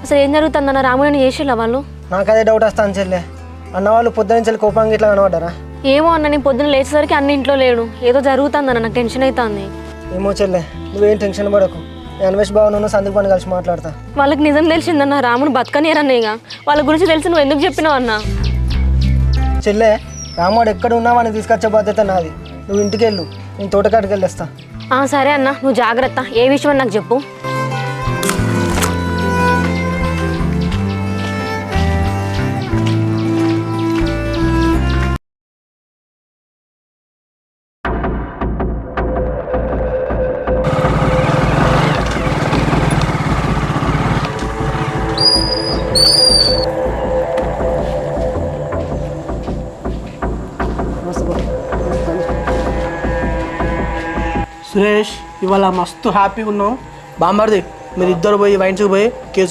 అసలు ఏం జరుగుతుందన్న రాముని చేసిల్లా వాళ్ళు? నాకు అదే డౌట్ వస్తాను చెల్లె. అన్న వాళ్ళు పొద్దున నుంచి కోపంగా ఇట్లా కనబడ్డారా? ఏమో అన్న, నేను పొద్దున లేచేసరికి అన్ని ఇంట్లో లేడు. ఏదో జరుగుతుందన్న, నాకు టెన్షన్ అవుతుంది. ఏమో చెల్లె, నువ్వేం టెన్షన్ పడకు. నేను అన్వేష్ బాబు నువ్వు సందీప్ అని కలిసి మాట్లాడతా. వాళ్ళకి నిజం తెలిసిందన్న, రాముడు బతకనేరన్నయ్యగా. వాళ్ళ గురించి తెలిసి నువ్వు ఎందుకు చెప్పినావు అన్న? చెల్లె, రాముడు ఎక్కడ ఉన్నా వాడిని తీసుకొచ్చే బాధ్యత నాది. నువ్వు ఇంటికి వెళ్ళు, నేను తోటకాడికి వెళ్ళేస్తా. సరే అన్న, నువ్వు జాగ్రత్త. ఏ విషయం అని నాకు చెప్పు. సురేష్, ఇవాళ మస్తు హ్యాపీగా ఉన్నాం. బామ్మర్ది, మీరు ఇద్దరు పోయి వైన్స్కి పోయి కేసు